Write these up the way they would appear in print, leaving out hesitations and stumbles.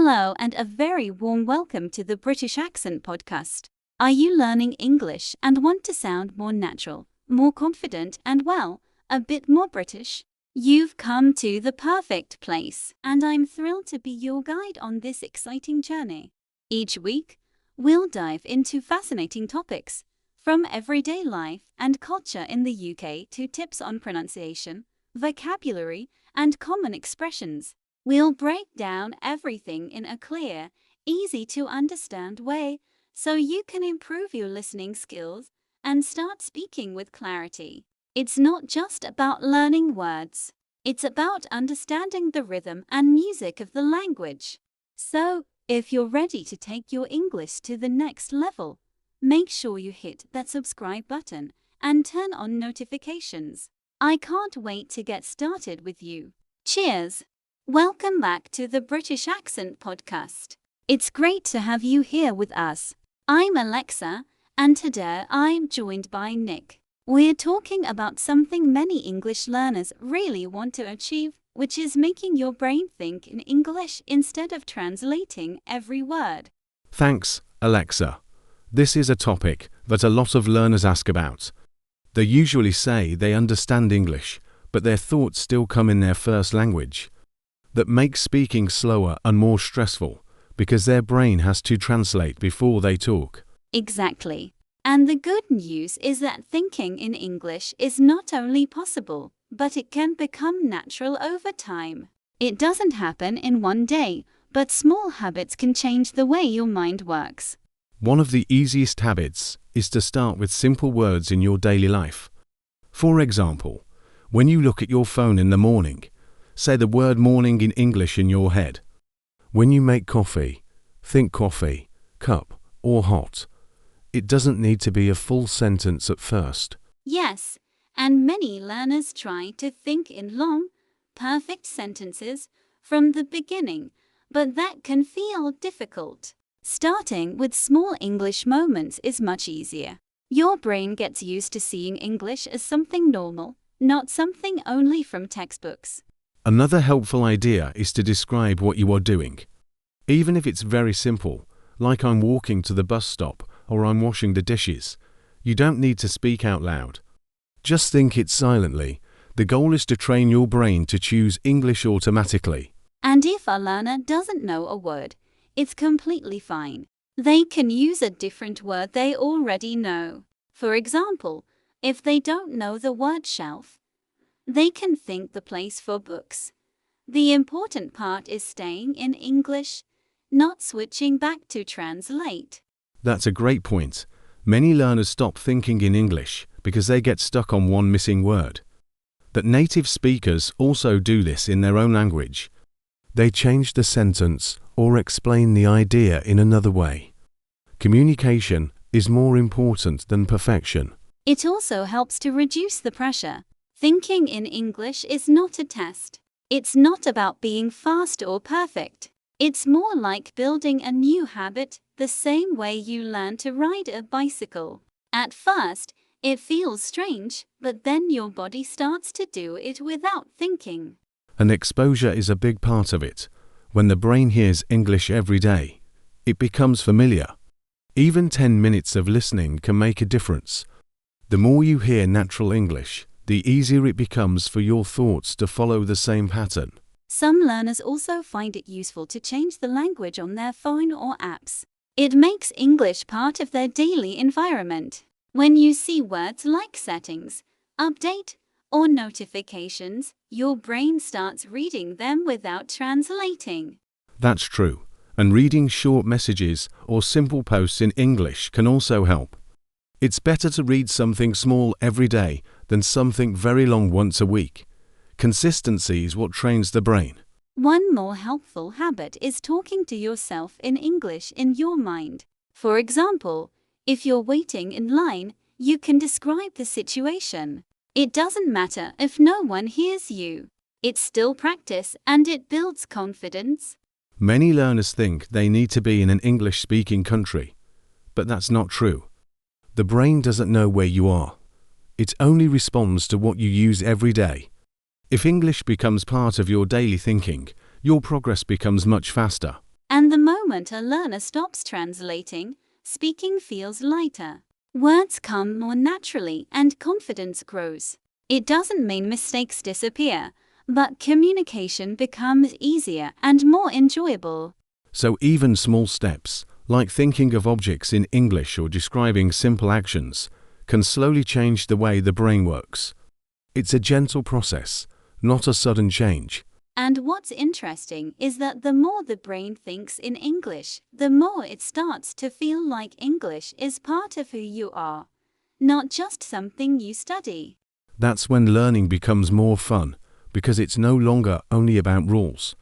Hello and a very warm welcome to the British Accent Podcast. Are you learning English and want to sound more natural, more confident and a bit more British? You've come to the perfect place, and I'm thrilled to be your guide on this exciting journey. Each week, we'll dive into fascinating topics, from everyday life and culture in the UK to tips on pronunciation, vocabulary, and common expressions. We'll break down everything in a clear, easy-to-understand way so you can improve your listening skills and start speaking with clarity. It's not just about learning words. It's about understanding the rhythm and music of the language. So, if you're ready to take your English to the next level, make sure you hit that subscribe button and turn on notifications. I can't wait to get started with you. Cheers! Welcome back to the British Accent Podcast. It's great to have you here with us. I'm Alexa, and today I'm joined by Nick. We're talking about something many English learners really want to achieve, which is making your brain think in English instead of translating every word. Thanks, Alexa. This is a topic that a lot of learners ask about. They usually say they understand English, but their thoughts still come in their first language. That makes speaking slower and more stressful because their brain has to translate before they talk. Exactly. And the good news is that thinking in English is not only possible, but it can become natural over time. It doesn't happen in one day, but small habits can change the way your mind works. One of the easiest habits is to start with simple words in your daily life. For example, when you look at your phone in the morning, say the word morning in English in your head. When you make coffee, think coffee, cup, or hot. It doesn't need to be a full sentence at first. Yes, and many learners try to think in long, perfect sentences from the beginning, but that can feel difficult. Starting with small English moments is much easier. Your brain gets used to seeing English as something normal, not something only from textbooks. Another helpful idea is to describe what you are doing. Even if it's very simple, like I'm walking to the bus stop or I'm washing the dishes, you don't need to speak out loud. Just think it silently. The goal is to train your brain to choose English automatically. And if a learner doesn't know a word, it's completely fine. They can use a different word they already know. For example, if they don't know the word shelf, they can think the place for books. The important part is staying in English, not switching back to translate. That's a great point. Many learners stop thinking in English because they get stuck on one missing word. But native speakers also do this in their own language. They change the sentence or explain the idea in another way. Communication is more important than perfection. It also helps to reduce the pressure. Thinking in English is not a test. It's not about being fast or perfect. It's more like building a new habit, the same way you learn to ride a bicycle. At first, it feels strange, but then your body starts to do it without thinking. And exposure is a big part of it. When the brain hears English every day, it becomes familiar. Even 10 minutes of listening can make a difference. The more you hear natural English, the easier it becomes for your thoughts to follow the same pattern. Some learners also find it useful to change the language on their phone or apps. It makes English part of their daily environment. When you see words like settings, update, or notifications, your brain starts reading them without translating. That's true. And reading short messages or simple posts in English can also help. It's better to read something small every day than something very long once a week. Consistency is what trains the brain. One more helpful habit is talking to yourself in English in your mind. For example, if you're waiting in line, you can describe the situation. It doesn't matter if no one hears you. It's still practice and it builds confidence. Many learners think they need to be in an English-speaking country, but that's not true. The brain doesn't know where you are. It only responds to what you use every day. If English becomes part of your daily thinking, your progress becomes much faster. And And the moment a learner stops translating, speaking feels lighter. Words come more naturally and confidence grows. It doesn't mean mistakes disappear, but communication becomes easier and more enjoyable. So even small steps, like thinking of objects in English or describing simple actions, can slowly change the way the brain works. It's a gentle process, not a sudden change. And what's interesting is that the more the brain thinks in English, the more it starts to feel like English is part of who you are, not just something you study. That's when learning becomes more fun, because it's no longer only about rules.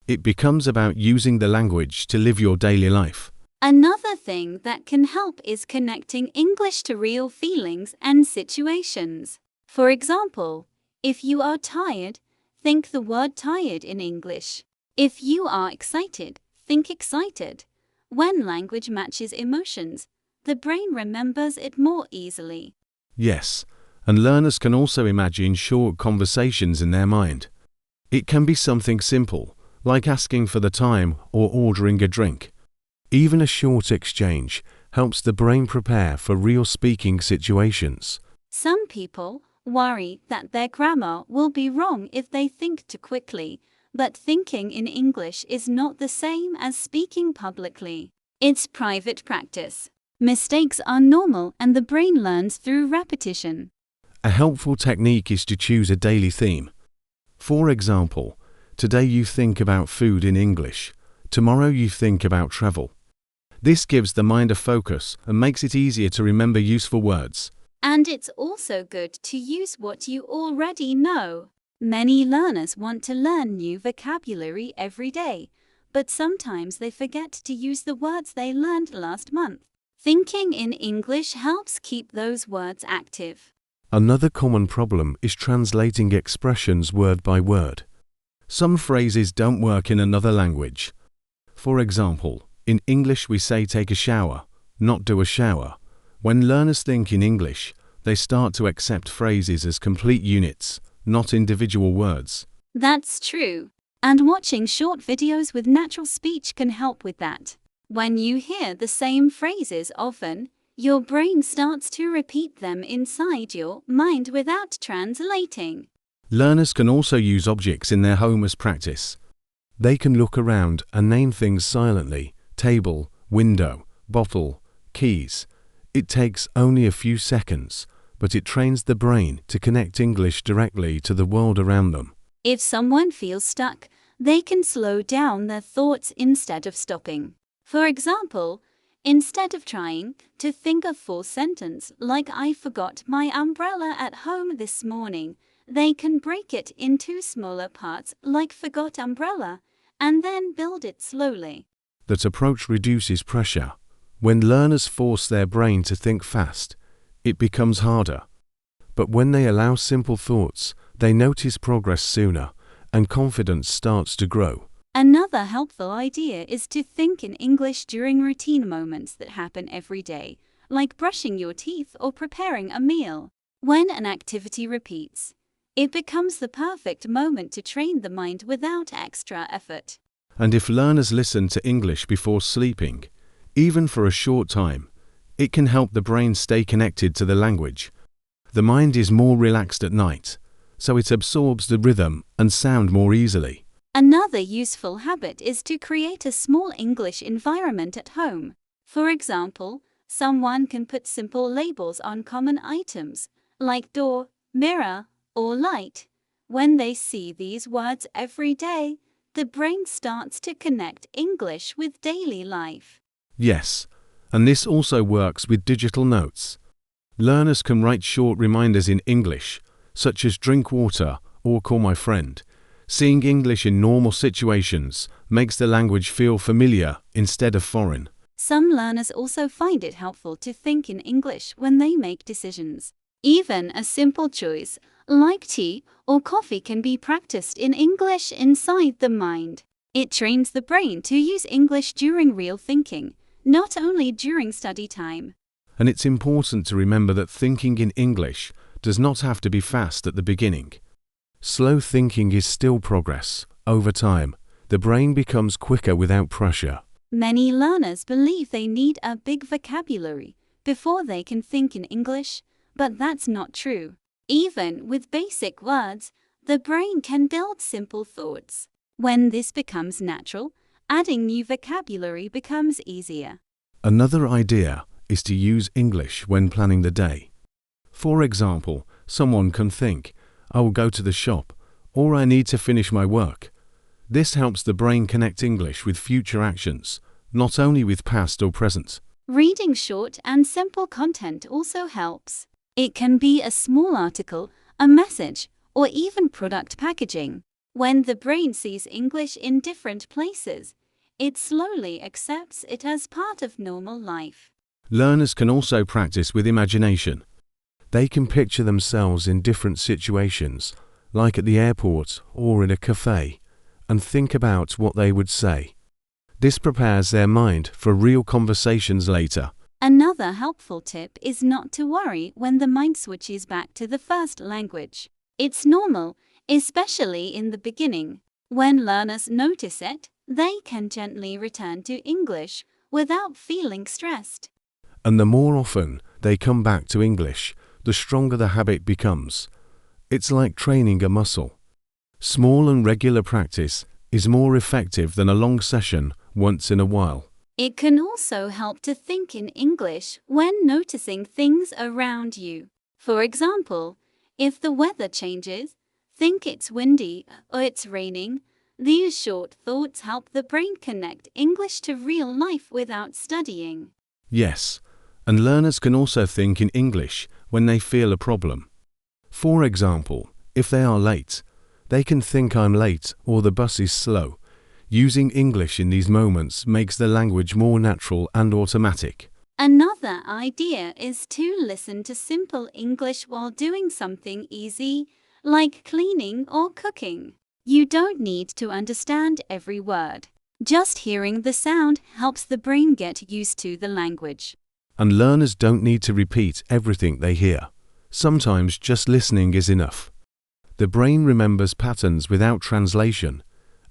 It becomes about using the language to live your daily life. Another thing that can help is connecting English to real feelings and situations. For example, if you are tired, think the word tired in English. If you are excited, think excited. When language matches emotions, the brain remembers it more easily. Yes, and learners can also imagine short conversations in their mind. It can be something simple, like asking for the time or ordering a drink. Even a short exchange helps the brain prepare for real speaking situations. Some people worry that their grammar will be wrong if they think too quickly, but thinking in English is not the same as speaking publicly. It's private practice. Mistakes are normal and the brain learns through repetition. A helpful technique is to choose a daily theme. For example, today you think about food in English, tomorrow you think about travel. This gives the mind a focus and makes it easier to remember useful words. And it's also good to use what you already know. Many learners want to learn new vocabulary every day, but sometimes they forget to use the words they learned last month. Thinking in English helps keep those words active. Another common problem is translating expressions word by word. Some phrases don't work in another language. For example, in English we say take a shower, not do a shower. When learners think in English, they start to accept phrases as complete units, not individual words. That's true. And watching short videos with natural speech can help with that. When you hear the same phrases often, your brain starts to repeat them inside your mind without translating. Learners can also use objects in their home as practice. They can look around and name things silently: table, window, bottle, keys. It takes only a few seconds, but it trains the brain to connect English directly to the world around them. If someone feels stuck, they can slow down their thoughts instead of stopping. For example, instead of trying to think a full sentence like "I forgot my umbrella at home this morning," they can break it into smaller parts like "forgot umbrella" and then build it slowly. That approach reduces pressure. When learners force their brain to think fast, it becomes harder. But when they allow simple thoughts, they notice progress sooner, and confidence starts to grow. Another helpful idea is to think in English during routine moments that happen every day, like brushing your teeth or preparing a meal. When an activity repeats, it becomes the perfect moment to train the mind without extra effort. And if learners listen to English before sleeping, even for a short time, it can help the brain stay connected to the language. The mind is more relaxed at night, so it absorbs the rhythm and sound more easily. Another useful habit is to create a small English environment at home. For example, someone can put simple labels on common items, like door, mirror, or light. When they see these words every day, the brain starts to connect English with daily life. Yes, and this also works with digital notes. Learners can write short reminders in English, such as drink water or call my friend. Seeing English in normal situations makes the language feel familiar instead of foreign. Some learners also find it helpful to think in English when they make decisions. Even a simple choice, like tea or coffee, can be practiced in English inside the mind. It trains the brain to use English during real thinking, not only during study time. And it's important to remember that thinking in English does not have to be fast at the beginning. Slow thinking is still progress. Over time, the brain becomes quicker without pressure. Many learners believe they need a big vocabulary before they can think in English, but that's not true. Even with basic words, the brain can build simple thoughts. When this becomes natural, adding new vocabulary becomes easier. Another idea is to use English when planning the day. For example, someone can think, I will go to the shop, or I need to finish my work. This helps the brain connect English with future actions, not only with past or present. Reading short and simple content also helps. It can be a small article, a message, or even product packaging. When the brain sees English in different places, it slowly accepts it as part of normal life. Learners can also practice with imagination. They can picture themselves in different situations, like at the airport or in a cafe, and think about what they would say. This prepares their mind for real conversations later. Another helpful tip is not to worry when the mind switches back to the first language. It's normal, especially in the beginning. When learners notice it, they can gently return to English without feeling stressed. And the more often they come back to English, the stronger the habit becomes. It's like training a muscle. Small and regular practice is more effective than a long session once in a while. It can also help to think in English when noticing things around you. For example, if the weather changes, think it's windy or it's raining. These short thoughts help the brain connect English to real life without studying. Yes, and learners can also think in English when they feel a problem. For example, if they are late, they can think I'm late or the bus is slow. Using English in these moments makes the language more natural and automatic. Another idea is to listen to simple English while doing something easy, like cleaning or cooking. You don't need to understand every word. Just hearing the sound helps the brain get used to the language. And learners don't need to repeat everything they hear. Sometimes just listening is enough. The brain remembers patterns without translation,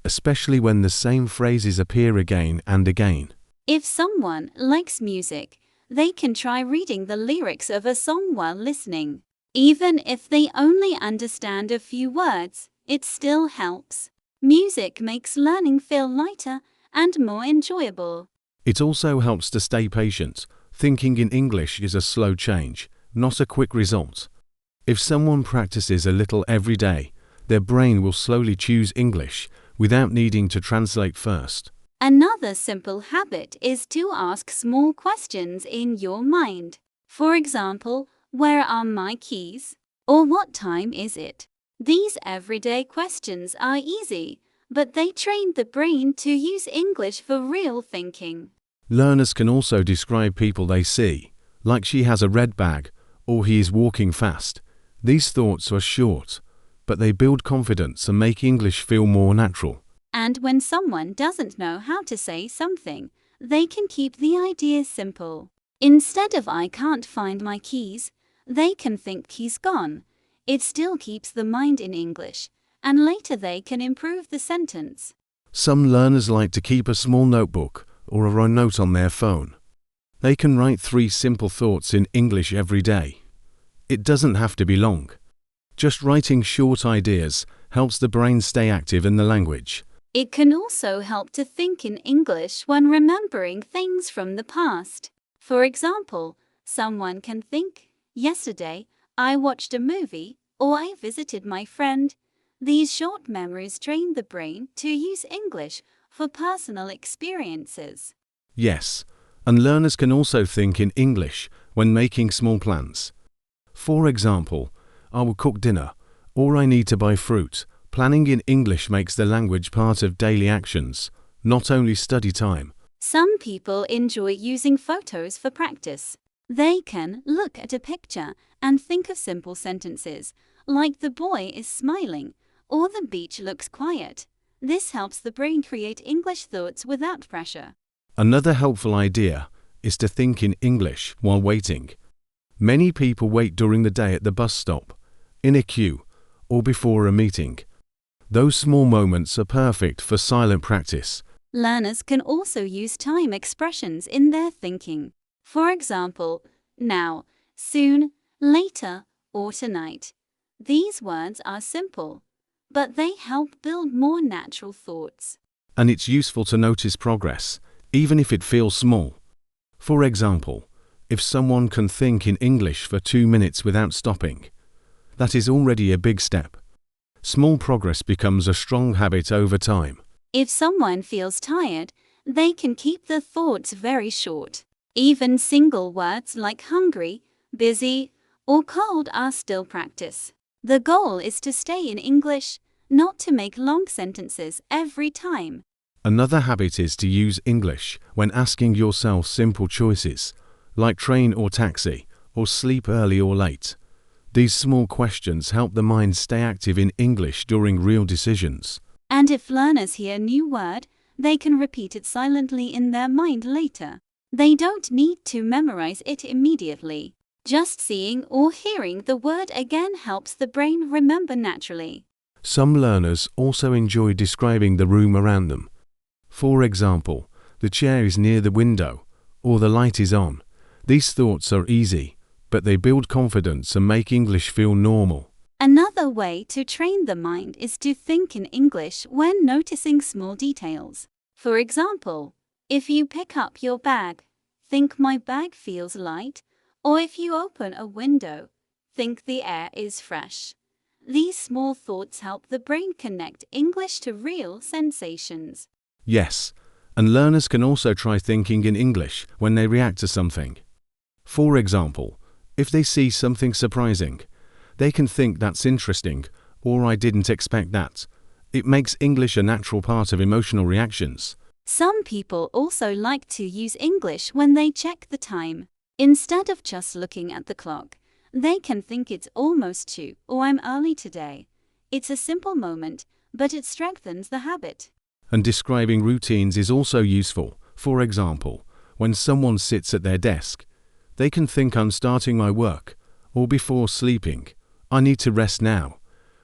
especially when the same phrases appear again and again. If someone likes music, they can try reading the lyrics of a song while listening. Even if they only understand a few words, it still helps. Music makes learning feel lighter and more enjoyable. It also helps to stay patient. Thinking in English is a slow change, not a quick result. If someone practices a little every day, their brain will slowly choose English without needing to translate first. Another simple habit is to ask small questions in your mind. For example, where are my keys? Or what time is it? These everyday questions are easy, but they train the brain to use English for real thinking. Learners can also describe people they see, like she has a red bag or he is walking fast. These thoughts are short, but they build confidence and make English feel more natural. And when someone doesn't know how to say something, they can keep the idea simple. Instead of I can't find my keys, they can think he's gone. It still keeps the mind in English, and later they can improve the sentence. Some learners like to keep a small notebook or a note on their phone. They can write 3 simple thoughts in English every day. It doesn't have to be long. Just writing short ideas helps the brain stay active in the language. It can also help to think in English when remembering things from the past. For example, someone can think, yesterday, I watched a movie, or I visited my friend. These short memories train the brain to use English for personal experiences. Yes, and learners can also think in English when making small plans. For example, I will cook dinner, or I need to buy fruit. Planning in English makes the language part of daily actions, not only study time. Some people enjoy using photos for practice. They can look at a picture and think of simple sentences, like the boy is smiling, or the beach looks quiet. This helps the brain create English thoughts without pressure. Another helpful idea is to think in English while waiting. Many people wait during the day at the bus stop, in a queue, or before a meeting. Those small moments are perfect for silent practice. Learners can also use time expressions in their thinking. For example, now, soon, later, or tonight. These words are simple, but they help build more natural thoughts. And it's useful to notice progress, even if it feels small. For example, if someone can think in English for 2 minutes without stopping, that is already a big step. Small progress becomes a strong habit over time. If someone feels tired, they can keep the thoughts very short. Even single words like hungry, busy, or cold are still practice. The goal is to stay in English, not to make long sentences every time. Another habit is to use English when asking yourself simple choices, like train or taxi, or sleep early or late. These small questions help the mind stay active in English during real decisions. And if learners hear a new word, they can repeat it silently in their mind later. They don't need to memorize it immediately. Just seeing or hearing the word again helps the brain remember naturally. Some learners also enjoy describing the room around them. For example, the chair is near the window, or the light is on. These thoughts are easy, but they build confidence and make English feel normal. Another way to train the mind is to think in English when noticing small details. For example, if you pick up your bag, think my bag feels light, or if you open a window, think the air is fresh. These small thoughts help the brain connect English to real sensations. Yes, and learners can also try thinking in English when they react to something. For example, if they see something surprising, they can think that's interesting, or I didn't expect that. It makes English a natural part of emotional reactions. Some people also like to use English when they check the time. Instead of just looking at the clock, they can think it's almost 2 or I'm early today. It's a simple moment, but it strengthens the habit. And describing routines is also useful. For example, when someone sits at their desk, they can think I'm starting my work, or before sleeping, I need to rest now.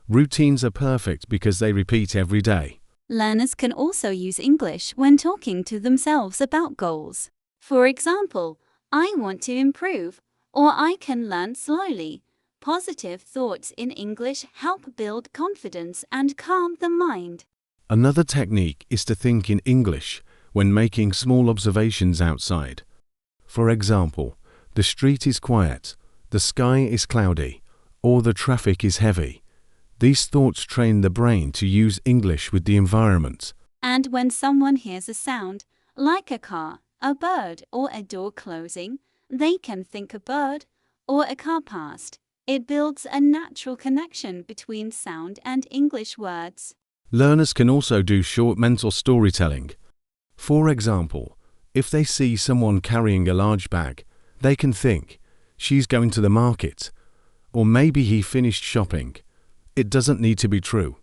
Routines are perfect because they repeat every day. Learners can also use English when talking to themselves about goals. For example, I want to improve, or I can learn slowly. Positive thoughts in English help build confidence and calm the mind. Another technique is to think in English when making small observations outside. For example, the street is quiet, the sky is cloudy, or the traffic is heavy. These thoughts train the brain to use English with the environment. And when someone hears a sound, like a car, a bird, or a door closing, they can think a bird or a car passed. It builds a natural connection between sound and English words. Learners can also do short mental storytelling. For example, if they see someone carrying a large bag, they can think, she's going to the market, or maybe he finished shopping. It doesn't need to be true.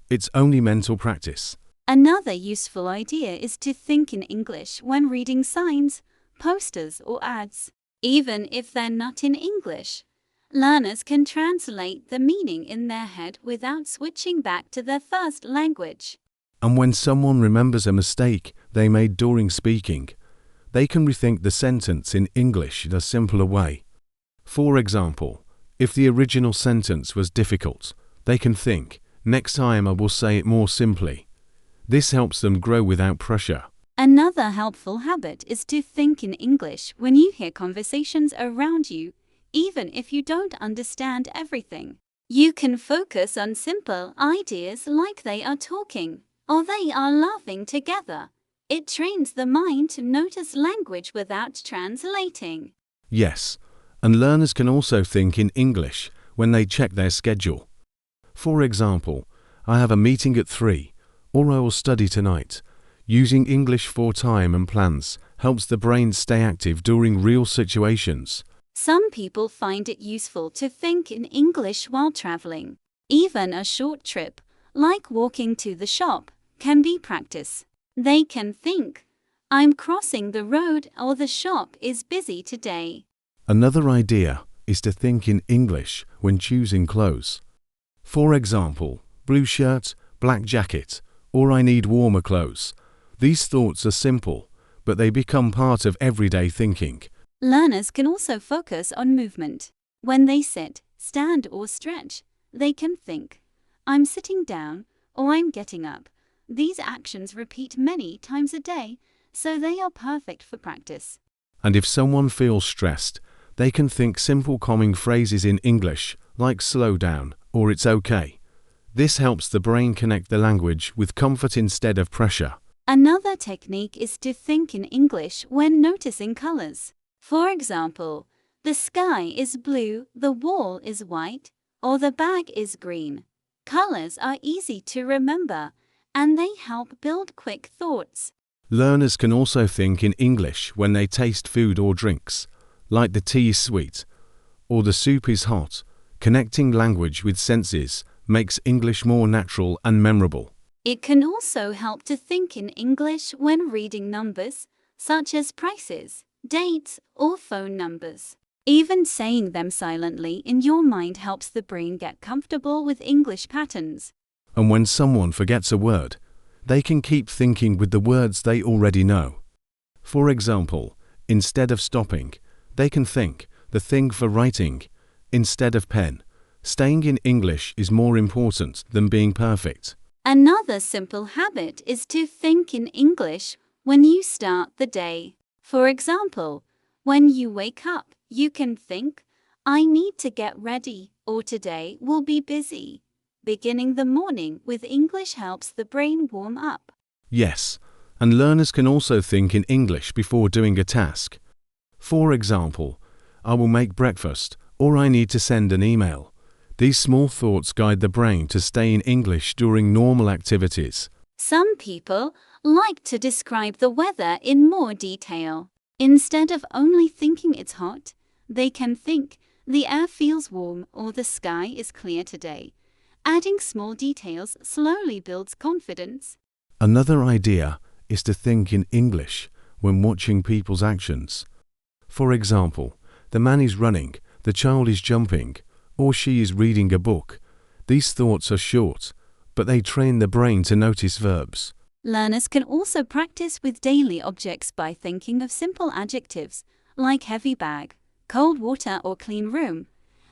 It's only mental practice. Another useful idea is to think in English when reading signs, posters, or ads. Even if they're not in English, learners can translate the meaning in their head without switching back to their first language. And when someone remembers a mistake they made during speaking, they can rethink the sentence in English in a simpler way. For example, if the original sentence was difficult, they can think, next time I will say it more simply. This helps them grow without pressure. Another helpful habit is to think in English when you hear conversations around you, even if you don't understand everything. You can focus on simple ideas like they are talking or they are laughing together. It trains the mind to notice language without translating. Yes, and learners can also think in English when they check their schedule. For example, I have a meeting at 3, or I will study tonight. Using English for time and plans helps the brain stay active during real situations. Some people find it useful to think in English while traveling. Even a short trip, like walking to the shop, can be practice. They can think, I'm crossing the road or the shop is busy today. Another idea is to think in English when choosing clothes. For example, blue shirt, black jacket, or I need warmer clothes. These thoughts are simple, but they become part of everyday thinking. Learners can also focus on movement. When they sit, stand, or stretch, they can think, I'm sitting down, or I'm getting up. These actions repeat many times a day, so they are perfect for practice. And if someone feels stressed, they can think simple calming phrases in English, like slow down or it's okay. This helps the brain connect the language with comfort instead of pressure. Another technique is to think in English when noticing colors. For example, the sky is blue, the wall is white, or the bag is green. Colors are easy to remember, and they help build quick thoughts. Learners can also think in English when they taste food or drinks, like the tea is sweet or the soup is hot. Connecting language with senses makes English more natural and memorable. It can also help to think in English when reading numbers, such as prices, dates, or phone numbers. Even saying them silently in your mind helps the brain get comfortable with English patterns. And when someone forgets a word, they can keep thinking with the words they already know. For example, instead of stopping, they can think the thing for writing instead of pen. Staying in English is more important than being perfect. Another simple habit is to think in English when you start the day. For example, when you wake up, you can think, I need to get ready, or today will be busy. Beginning the morning with English helps the brain warm up. Yes, and learners can also think in English before doing a task. For example, I will make breakfast, or I need to send an email. These small thoughts guide the brain to stay in English during normal activities. Some people like to describe the weather in more detail. Instead of only thinking it's hot, they can think, the air feels warm or the sky is clear today. Adding small details slowly builds confidence. Another idea is to think in English when watching people's actions. For example, the man is running, the child is jumping, or she is reading a book. These thoughts are short, but they train the brain to notice verbs. Learners can also practice with daily objects by thinking of simple adjectives, like heavy bag, cold water, or clean room.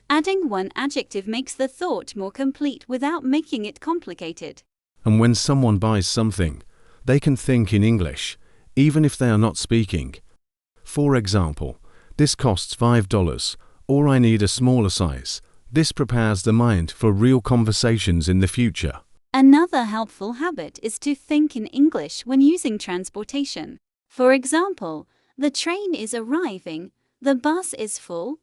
Adding one adjective makes the thought more complete without making it complicated. And when someone buys something, they can think in English, even if they are not speaking. For example, this costs $5, or I need a smaller size. This prepares the mind for real conversations in the future. Another helpful habit is to think in English when using transportation. For example, the train is arriving, the bus is full,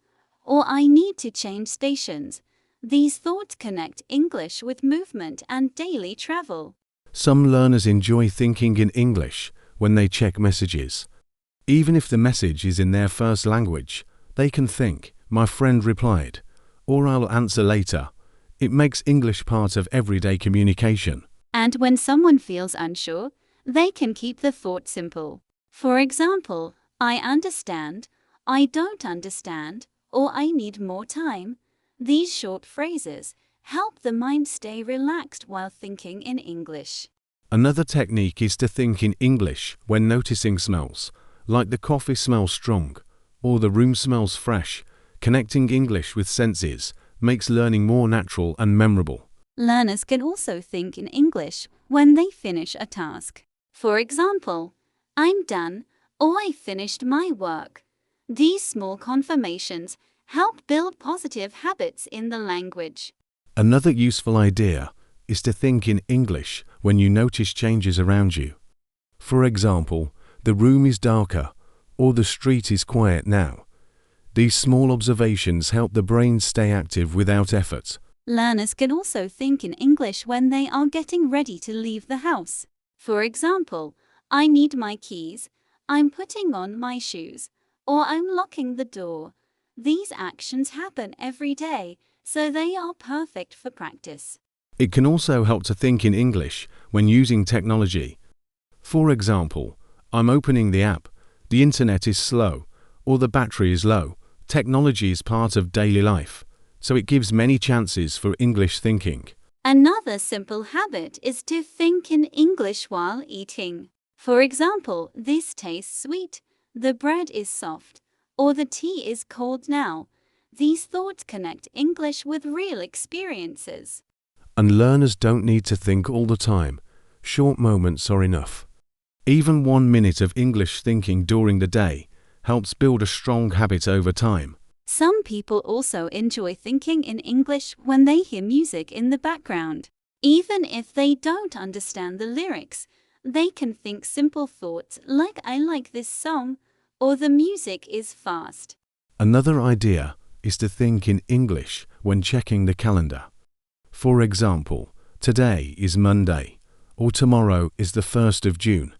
or I need to change stations. These thoughts connect English with movement and daily travel. Some learners enjoy thinking in English when they check messages. Even if the message is in their first language, they can think, my friend replied, or I'll answer later. It makes English part of everyday communication. And when someone feels unsure, they can keep the thought simple. For example, I understand, I don't understand, or I need more time. These short phrases help the mind stay relaxed while thinking in English. Another technique is to think in English when noticing smells, like the coffee smells strong, or the room smells fresh. Connecting English with senses makes learning more natural and memorable. Learners can also think in English when they finish a task. For example, I'm done, or I finished my work. These small confirmations help build positive habits in the language. Another useful idea is to think in English when you notice changes around you. For example, the room is darker, or the street is quiet now. These small observations help the brain stay active without effort. Learners can also think in English when they are getting ready to leave the house. For example, I need my keys, I'm putting on my shoes, or I'm locking the door. These actions happen every day, so they are perfect for practice. It can also help to think in English when using technology. For example, I'm opening the app, the internet is slow, or the battery is low. Technology is part of daily life, so it gives many chances for English thinking. Another simple habit is to think in English while eating. For example, this tastes sweet, the bread is soft, or the tea is cold now. These thoughts connect English with real experiences. And learners don't need to think all the time. Short moments are enough. Even 1 minute of English thinking during the day helps build a strong habit over time. Some people also enjoy thinking in English when they hear music in the background. Even if they don't understand the lyrics, they can think simple thoughts like I like this song or the music is fast. Another idea is to think in English when checking the calendar. For example, today is Monday, or tomorrow is the 1st of June.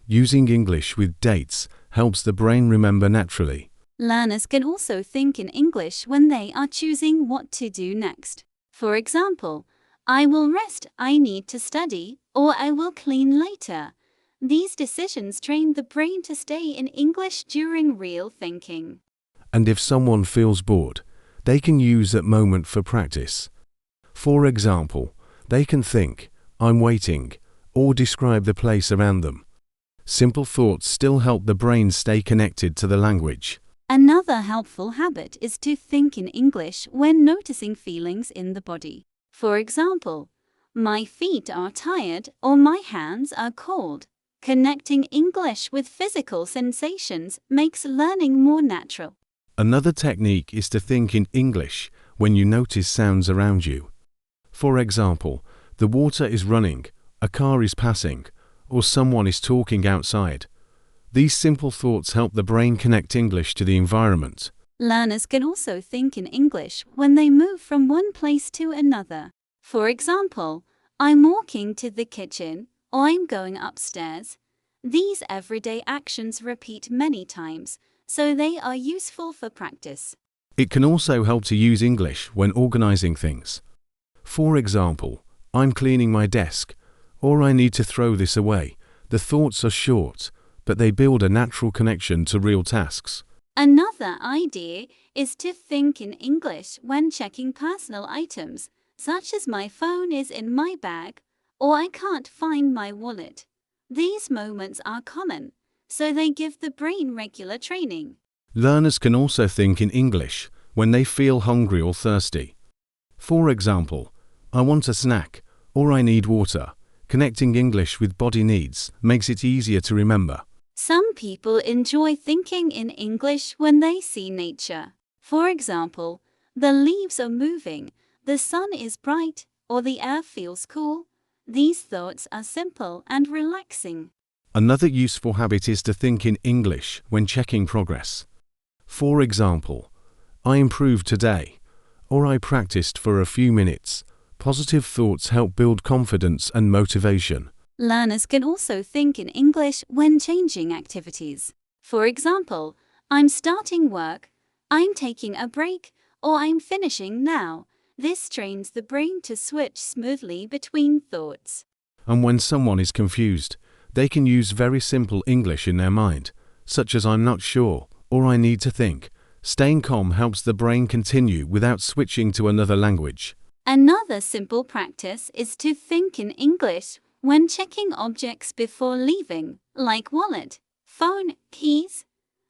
Using English with dates helps the brain remember naturally. Learners can also think in English when they are choosing what to do next. For example, I will rest, I need to study, or I will clean later. These decisions train the brain to stay in English during real thinking. And if someone feels bored, they can use that moment for practice. For example, they can think, I'm waiting, or describe the place around them. Simple thoughts still help the brain stay connected to the language. Another helpful habit is to think in English when noticing feelings in the body. For example, my feet are tired or my hands are cold. Connecting English with physical sensations makes learning more natural. Another technique is to think in English when you notice sounds around you. For example, the water is running, a car is passing, or someone is talking outside. These simple thoughts help the brain connect English to the environment. Learners can also think in English when they move from one place to another. For example, I'm walking to the kitchen, or I'm going upstairs. These everyday actions repeat many times, so they are useful for practice. It can also help to use English when organizing things. For example, I'm cleaning my desk, or I need to throw this away. The thoughts are short, but they build a natural connection to real tasks. Another idea is to think in English when checking personal items, such as my phone is in my bag, or I can't find my wallet. These moments are common, so they give the brain regular training. Learners can also think in English when they feel hungry or thirsty. For example, I want a snack, or I need water. Connecting English with body needs makes it easier to remember. Some people enjoy thinking in English when they see nature. For example, the leaves are moving, the sun is bright, or the air feels cool. These thoughts are simple and relaxing. Another useful habit is to think in English when checking progress. For example, I improved today, or I practiced for a few minutes. Positive thoughts help build confidence and motivation. Learners can also think in English when changing activities. For example, I'm starting work, I'm taking a break, or I'm finishing now. This trains the brain to switch smoothly between thoughts. And when someone is confused, they can use very simple English in their mind, such as I'm not sure, or I need to think. Staying calm helps the brain continue without switching to another language. Another simple practice is to think in English when checking objects before leaving, like wallet, phone, keys.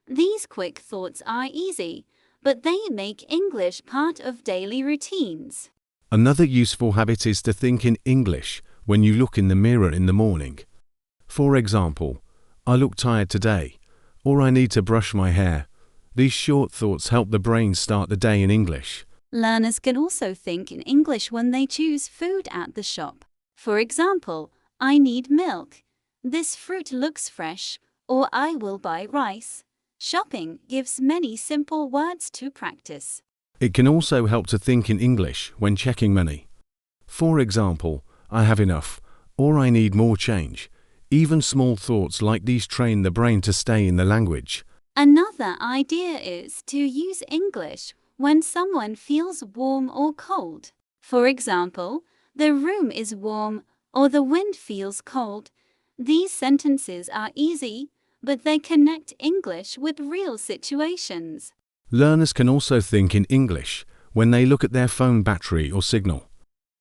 These quick thoughts are easy, but they make English part of daily routines. Another useful habit is to think in English when you look in the mirror in the morning. For example, I look tired today, or I need to brush my hair. These short thoughts help the brain start the day in English. Learners can also think in English when they choose food at the shop. For example, I need milk. This fruit looks fresh, or I will buy rice. Shopping gives many simple words to practice. It can also help to think in English when checking money. For example, I have enough, or I need more change. Even small thoughts like these train the brain to stay in the language. Another idea is to use English when someone feels warm or cold. For example, the room is warm or the wind feels cold. These sentences are easy, but they connect English with real situations. Learners can also think in English when they look at their phone battery or signal.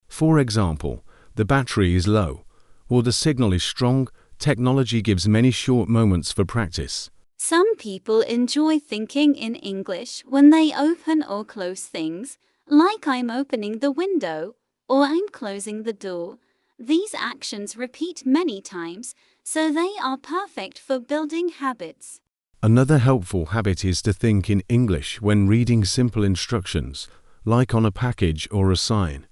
For example, the battery is low, or the signal is strong. technology gives many short moments for practice. Some people enjoy thinking in English when they open or close things, like I'm opening the window or I'm closing the door. These actions repeat many times, so they are perfect for building habits. Another helpful habit is to think in English when reading simple instructions, like on a package or a sign.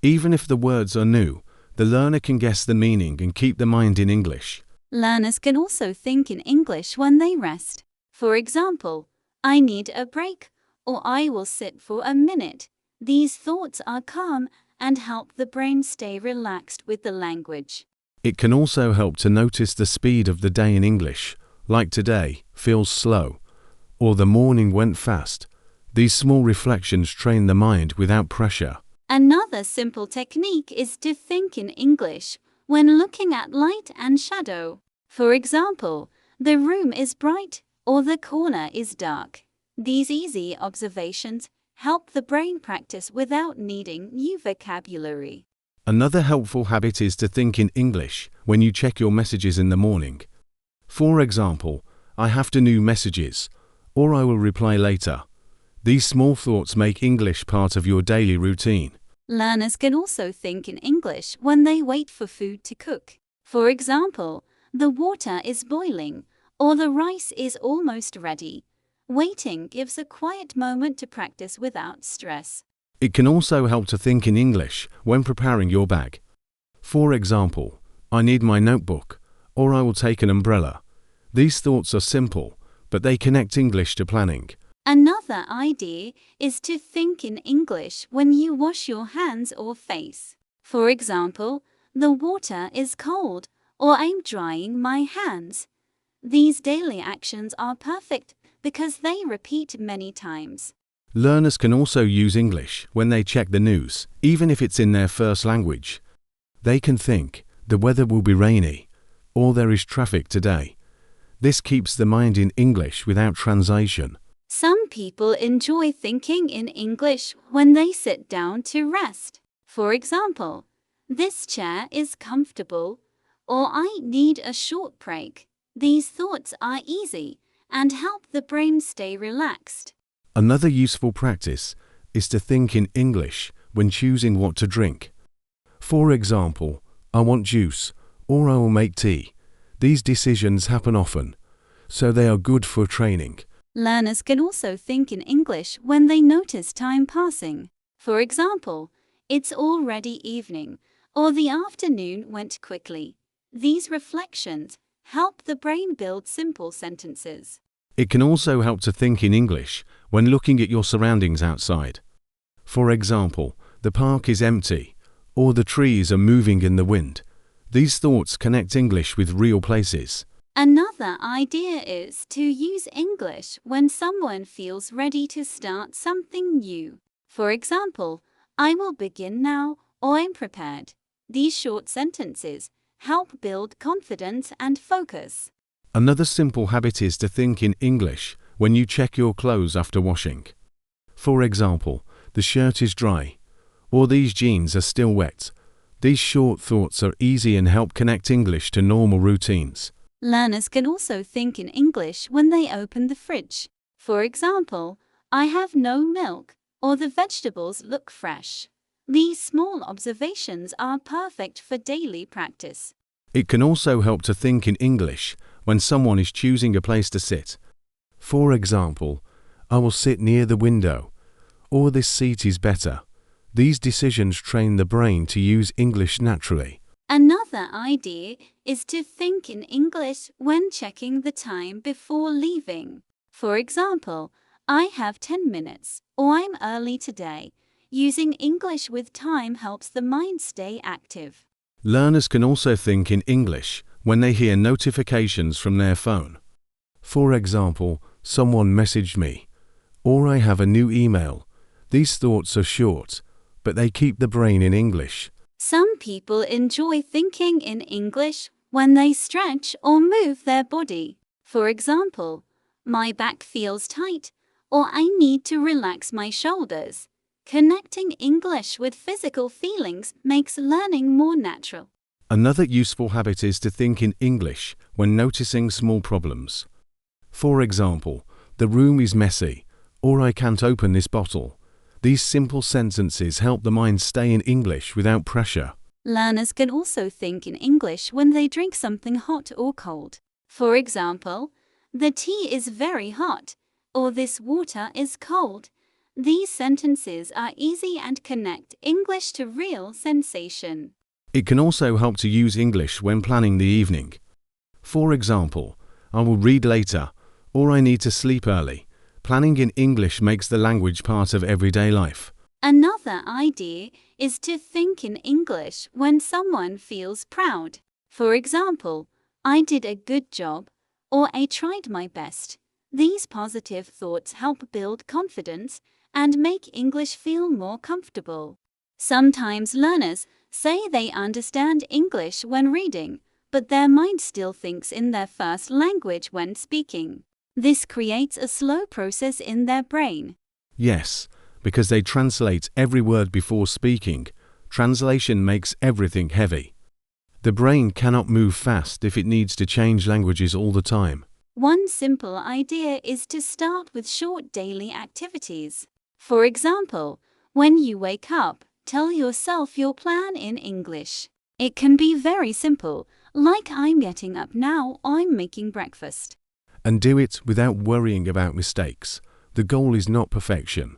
Even if the words are new, the learner can guess the meaning and keep the mind in English. Learners can also think in English when they rest. For example, I need a break, or I will sit for a minute. These thoughts are calm and help the brain stay relaxed with the language. It can also help to notice the speed of the day in English, like today feels slow, or the morning went fast. These small reflections train the mind without pressure. Another simple technique is to think in English when looking at light and shadow. For example, the room is bright or the corner is dark. These easy observations help the brain practice without needing new vocabulary. Another helpful habit is to think in English when you check your messages in the morning. For example, I have to new messages, or I will reply later. These small thoughts make English part of your daily routine. Learners can also think in English when they wait for food to cook. For example, the water is boiling or the rice is almost ready. Waiting gives a quiet moment to practice without stress. It can also help to think in English when preparing your bag. For example, I need my notebook, or I will take an umbrella. These thoughts are simple, but they connect English to planning. Another idea is to think in English when you wash your hands or face. For example, the water is cold or I'm drying my hands. These daily actions are perfect because they repeat many times. Learners can also use English when they check the news, even if it's in their first language. They can think, the weather will be rainy, or there is traffic today. This keeps the mind in English without translation. Some people enjoy thinking in English when they sit down to rest. For example, this chair is comfortable, or I need a short break. These thoughts are easy and help the brain stay relaxed. Another useful practice is to think in English when choosing what to drink. For example, I want juice, or I will make tea. These decisions happen often, so they are good for training. Learners can also think in English when they notice time passing. For example, it's already evening, or the afternoon went quickly. These reflections help the brain build simple sentences. It can also help to think in English when looking at your surroundings outside. For example, the park is empty, or the trees are moving in the wind. These thoughts connect English with real places. Another idea is to use English when someone feels ready to start something new. For example, I will begin now, or I'm prepared. These short sentences help build confidence and focus. Another simple habit is to think in English when you check your clothes after washing. For example, the shirt is dry, or these jeans are still wet. These short thoughts are easy and help connect English to normal routines. Learners can also think in English when they open the fridge. For example, I have no milk, or the vegetables look fresh. These small observations are perfect for daily practice. It can also help to think in English when someone is choosing a place to sit. For example, I will sit near the window, or this seat is better. These decisions train the brain to use English naturally. Another idea is to think in English when checking the time before leaving. For example, I have 10 minutes, or I'm early today. Using English with time helps the mind stay active. Learners can also think in English when they hear notifications from their phone. For example, someone messaged me, or I have a new email. These thoughts are short, but they keep the brain in English. Some people enjoy thinking in English when they stretch or move their body. For example, my back feels tight, or I need to relax my shoulders. Connecting English with physical feelings makes learning more natural. Another useful habit is to think in English when noticing small problems. For example, the room is messy, or I can't open this bottle. These simple sentences help the mind stay in English without pressure. Learners can also think in English when they drink something hot or cold. For example, the tea is very hot, or this water is cold. These sentences are easy and connect English to real sensation. It can also help to use English when planning the evening. For example, I will read later, or I need to sleep early. Planning in English makes the language part of everyday life. Another idea is to think in English when someone feels proud. For example, I did a good job, or I tried my best. These positive thoughts help build confidence and make English feel more comfortable. Sometimes learners say they understand English when reading, but their mind still thinks in their first language when speaking. This creates a slow process in their brain. Yes, because they translate every word before speaking. Translation makes everything heavy. The brain cannot move fast if it needs to change languages all the time. One simple idea is to start with short daily activities. For example, when you wake up, tell yourself your plan in English. It can be very simple, like I'm getting up now, I'm making breakfast. And do it without worrying about mistakes. The goal is not perfection.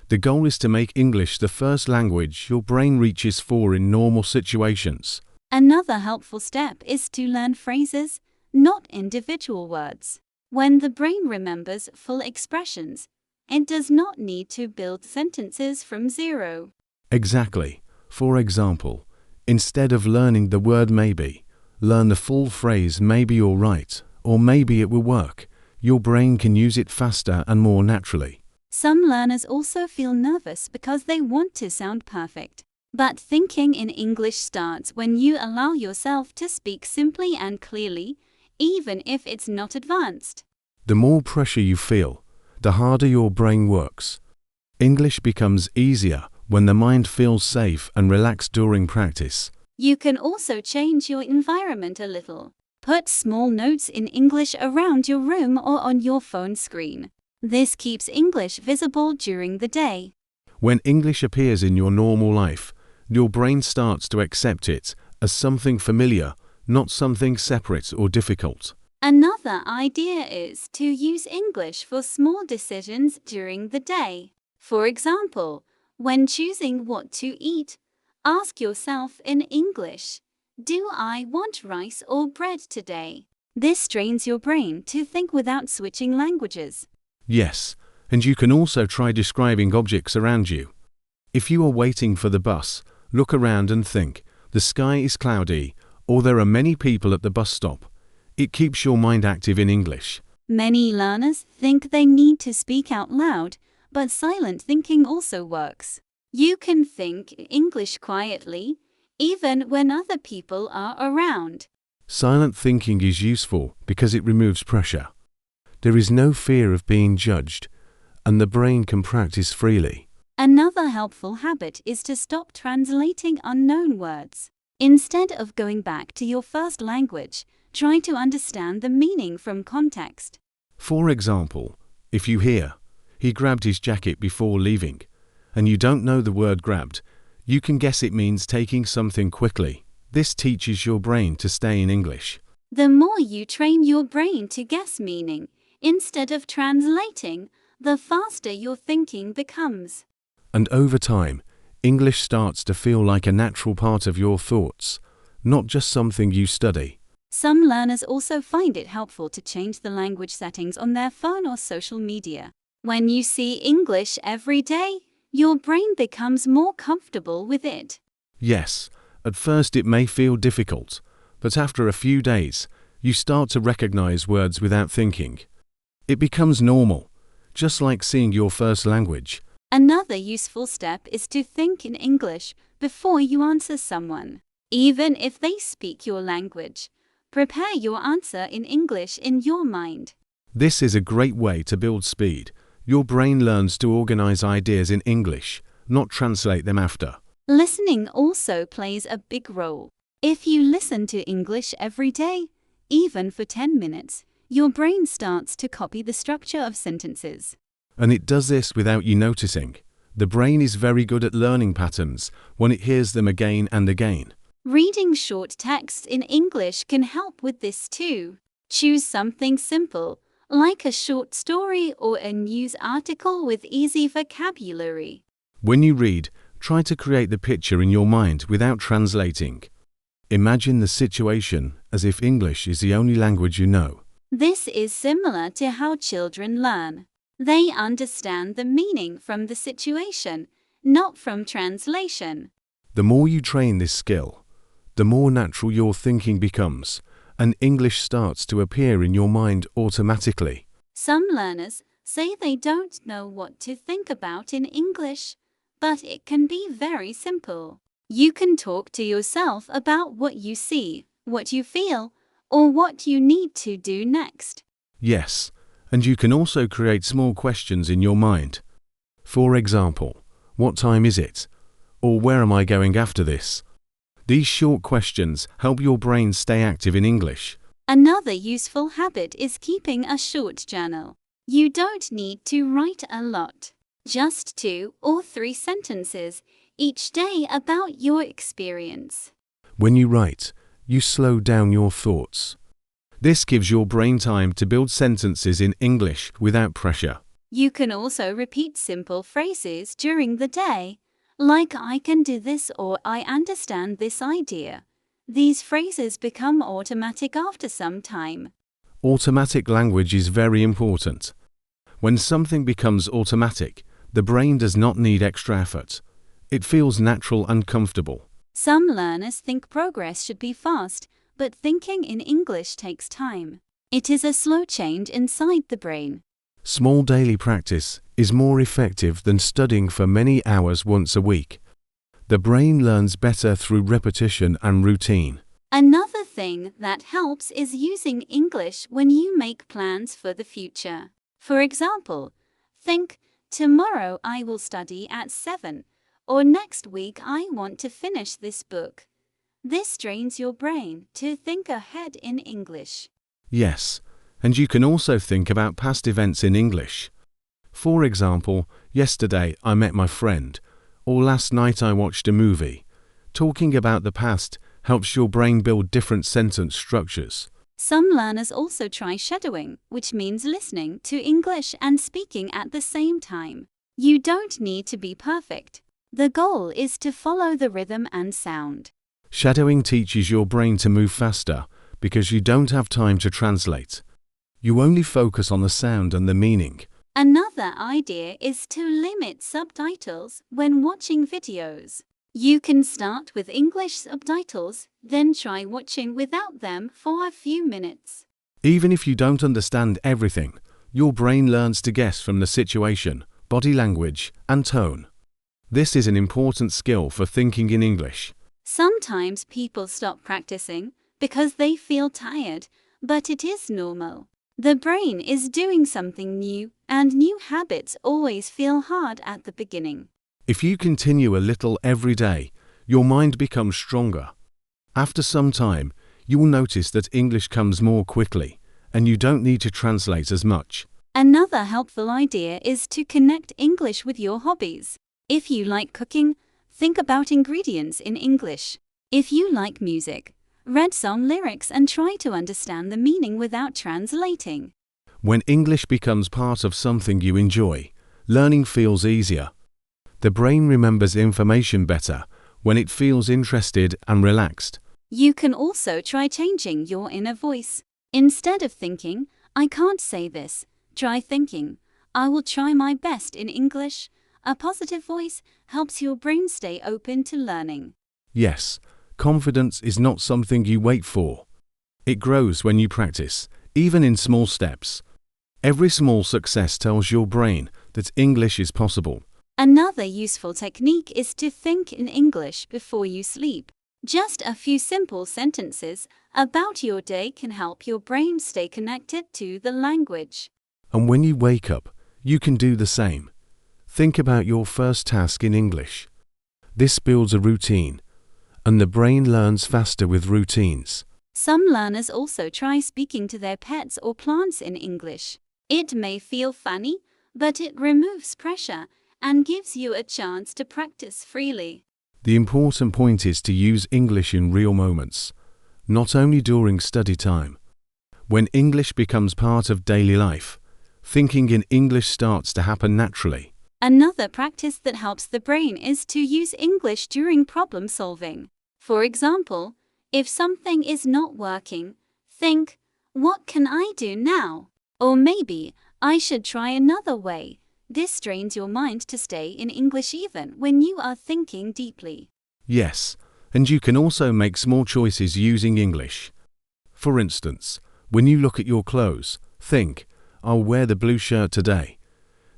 The goal is to make English the first language your brain reaches for in normal situations. Another helpful step is to learn phrases, not individual words. When the brain remembers full expressions, it does not need to build sentences from zero. Exactly. For example, instead of learning the word maybe, learn the full phrase maybe you're right, or maybe it will work. Your brain can use it faster and more naturally. Some learners also feel nervous because they want to sound perfect. But thinking in English starts when you allow yourself to speak simply and clearly, even if it's not advanced. The more pressure you feel, the harder your brain works. English becomes easier when the mind feels safe and relaxed during practice. You can also change your environment a little. Put small notes in English around your room or on your phone screen. This keeps English visible during the day. When English appears in your normal life, your brain starts to accept it as something familiar, not something separate or difficult. Another idea is to use English for small decisions during the day. For example, when choosing what to eat, ask yourself in English, do I want rice or bread today? This trains your brain to think without switching languages. Yes, and you can also try describing objects around you. If you are waiting for the bus, look around and think, the sky is cloudy, or there are many people at the bus stop. It keeps your mind active in English. Many learners think they need to speak out loud, but silent thinking also works. You can think English quietly, even when other people are around. Silent thinking is useful because it removes pressure. There is no fear of being judged, and the brain can practice freely. Another helpful habit is to stop translating unknown words. Instead of going back to your first language, try to understand the meaning from context. For example, if you hear, he grabbed his jacket before leaving, and you don't know the word grabbed, you can guess it means taking something quickly. This teaches your brain to stay in English. The more you train your brain to guess meaning, instead of translating, the faster your thinking becomes. And over time, English starts to feel like a natural part of your thoughts, not just something you study. Some learners also find it helpful to change the language settings on their phone or social media. When you see English every day, your brain becomes more comfortable with it. Yes, at first it may feel difficult, but after a few days, you start to recognize words without thinking. It becomes normal, just like seeing your first language. Another useful step is to think in English before you answer someone. Even if they speak your language, prepare your answer in English in your mind. This is a great way to build speed. Your brain learns to organize ideas in English, not translate them after. Listening also plays a big role. If you listen to English every day, even for 10 minutes, your brain starts to copy the structure of sentences. And it does this without you noticing. The brain is very good at learning patterns when it hears them again and again. Reading short texts in English can help with this too. Choose something simple, like a short story or a news article with easy vocabulary. When you read, try to create the picture in your mind without translating. Imagine the situation as if English is the only language you know. This is similar to how children learn. They understand the meaning from the situation, not from translation. The more you train this skill, the more natural your thinking becomes, and English starts to appear in your mind automatically. Some learners say they don't know what to think about in English, but it can be very simple. You can talk to yourself about what you see, what you feel, or what you need to do next. Yes, and you can also create small questions in your mind. For example, what time is it? Or where am I going after this? These short questions help your brain stay active in English. Another useful habit is keeping a short journal. You don't need to write a lot, just 2 or 3 sentences each day about your experience. When you write, you slow down your thoughts. This gives your brain time to build sentences in English without pressure. You can also repeat simple phrases during the day, like I can do this or I understand this idea. These phrases become automatic after some time. Automatic language is very important. When something becomes automatic, the brain does not need extra effort. It feels natural and comfortable. Some learners think progress should be fast, but thinking in English takes time. It is a slow change inside the brain. Small daily practice is more effective than studying for many hours once a week. The brain learns better through repetition and routine. Another thing that helps is using English when you make plans for the future. For example, think, tomorrow I will study at 7, or next week I want to finish this book. This trains your brain to think ahead in English. Yes, and you can also think about past events in English. For example, yesterday I met my friend, or last night I watched a movie. Talking about the past helps your brain build different sentence structures. Some learners also try shadowing, which means listening to English and speaking at the same time. You don't need to be perfect. The goal is to follow the rhythm and sound. Shadowing teaches your brain to move faster because you don't have time to translate. You only focus on the sound and the meaning. Another idea is to limit subtitles when watching videos. You can start with English subtitles, then try watching without them for a few minutes. Even if you don't understand everything, your brain learns to guess from the situation, body language, and tone. This is an important skill for thinking in English. Sometimes people stop practicing because they feel tired, but it is normal. The brain is doing something new, and new habits always feel hard at the beginning. If you continue a little every day, your mind becomes stronger. After some time, you will notice that English comes more quickly, and you don't need to translate as much. Another helpful idea is to connect English with your hobbies. If you like cooking, think about ingredients in English. If you like music, read some lyrics and try to understand the meaning without translating. When English becomes part of something you enjoy, learning feels easier. The brain remembers information better when it feels interested and relaxed. You can also try changing your inner voice. Instead of thinking, I can't say this, try thinking, I will try my best in English. A positive voice helps your brain stay open to learning. Yes, confidence is not something you wait for. It grows when you practice, even in small steps. Every small success tells your brain that English is possible. Another useful technique is to think in English before you sleep. Just a few simple sentences about your day can help your brain stay connected to the language. And when you wake up, you can do the same. Think about your first task in English. This builds a routine, and the brain learns faster with routines. Some learners also try speaking to their pets or plants in English. It may feel funny, but it removes pressure and gives you a chance to practice freely. The important point is to use English in real moments, not only during study time. When English becomes part of daily life, thinking in English starts to happen naturally. Another practice that helps the brain is to use English during problem solving. For example, if something is not working, think, "What can I do now?" Or maybe, "I should try another way." This trains your mind to stay in English even when you are thinking deeply. Yes, and you can also make small choices using English. For instance, when you look at your clothes, think, "I'll wear the blue shirt today."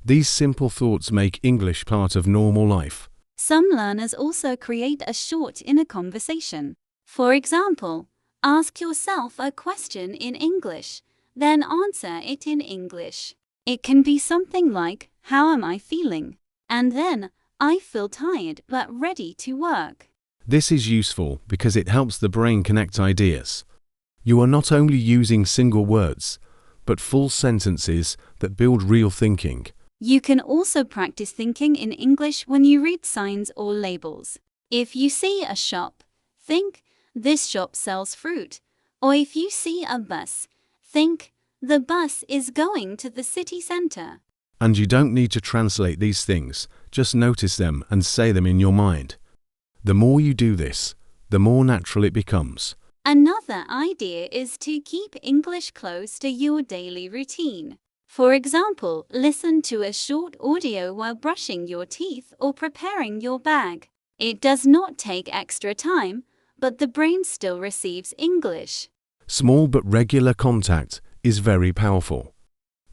These simple thoughts make English part of normal life. Some learners also create a short inner conversation. For example, ask yourself a question in English, then answer it in English. It can be something like, "How am I feeling?" And then, "I feel tired but ready to work." This is useful because it helps the brain connect ideas. You are not only using single words, but full sentences that build real thinking. You can also practice thinking in English when you read signs or labels. If you see a shop, think, "This shop sells fruit." Or if you see a bus, think, "The bus is going to the city center." And you don't need to translate these things, just notice them and say them in your mind. The more you do this, the more natural it becomes. Another idea is to keep English close to your daily routine. For example, listen to a short audio while brushing your teeth or preparing your bag. It does not take extra time, but the brain still receives English. Small but regular contact is very powerful.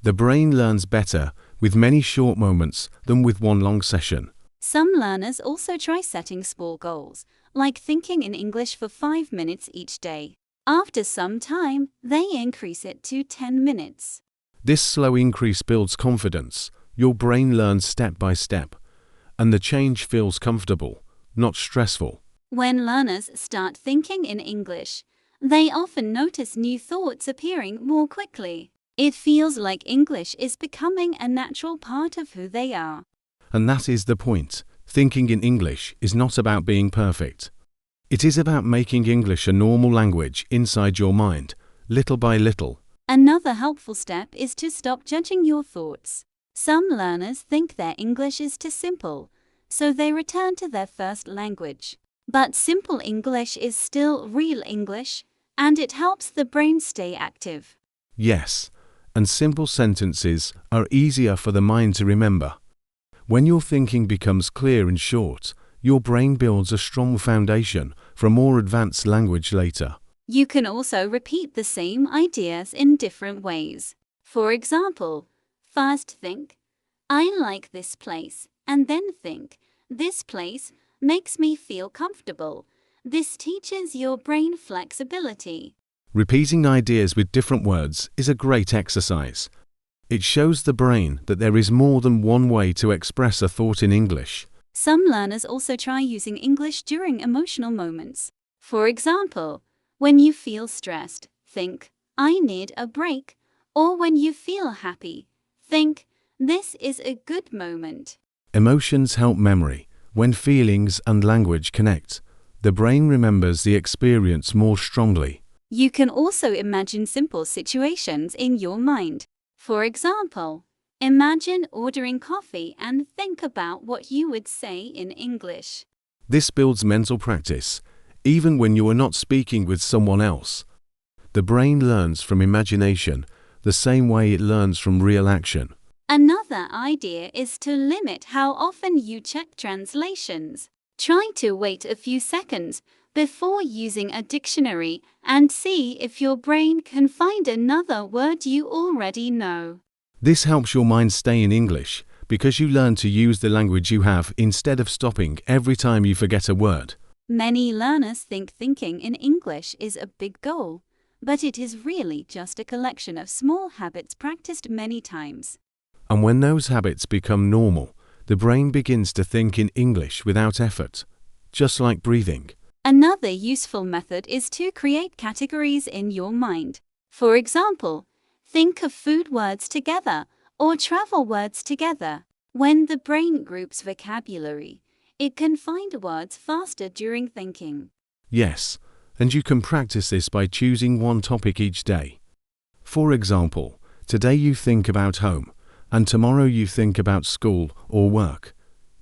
The brain learns better with many short moments than with one long session. Some learners also try setting small goals, like thinking in English for 5 minutes each day. After some time, they increase it to 10 minutes. This slow increase builds confidence. Your brain learns step by step, and the change feels comfortable, not stressful. When learners start thinking in English, they often notice new thoughts appearing more quickly. It feels like English is becoming a natural part of who they are. And that is the point. Thinking in English is not about being perfect. It is about making English a normal language inside your mind, little by little. Another helpful step is to stop judging your thoughts. Some learners think their English is too simple, so they return to their first language. But simple English is still real English, and it helps the brain stay active. Yes, and simple sentences are easier for the mind to remember. When your thinking becomes clear and short, your brain builds a strong foundation for a more advanced language later. You can also repeat the same ideas in different ways. For example, first think, "I like this place," and then think, "This place makes me feel comfortable." This teaches your brain flexibility. Repeating ideas with different words is a great exercise. It shows the brain that there is more than one way to express a thought in English. Some learners also try using English during emotional moments. For example, when you feel stressed, think, "I need a break." Or when you feel happy, think, "This is a good moment." Emotions help memory. When feelings and language connect, the brain remembers the experience more strongly. You can also imagine simple situations in your mind. For example, imagine ordering coffee and think about what you would say in English. This builds mental practice, even when you are not speaking with someone else. The brain learns from imagination the same way it learns from real action. Another idea is to limit how often you check translations. Try to wait a few seconds before using a dictionary and see if your brain can find another word you already know. This helps your mind stay in English because you learn to use the language you have instead of stopping every time you forget a word. Many learners think thinking in English is a big goal, but it is really just a collection of small habits practiced many times. And when those habits become normal, the brain begins to think in English without effort, just like breathing. Another useful method is to create categories in your mind. For example, think of food words together or travel words together. When the brain groups vocabulary, it can find words faster during thinking. Yes, and you can practice this by choosing one topic each day. For example, today you think about home, and tomorrow you think about school or work.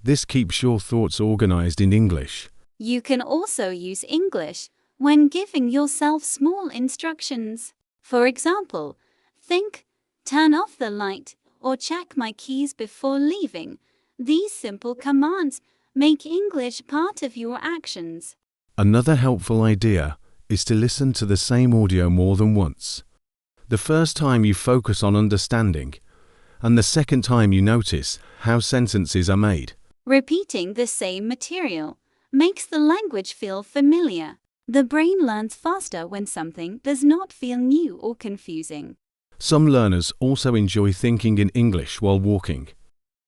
This keeps your thoughts organized in English. You can also use English when giving yourself small instructions. For example, think, turn off the light, or check my keys before leaving. These simple commands make English part of your actions. Another helpful idea is to listen to the same audio more than once. The first time you focus on understanding, and the second time you notice how sentences are made. Repeating the same material makes the language feel familiar. The brain learns faster when something does not feel new or confusing. Some learners also enjoy thinking in English while walking.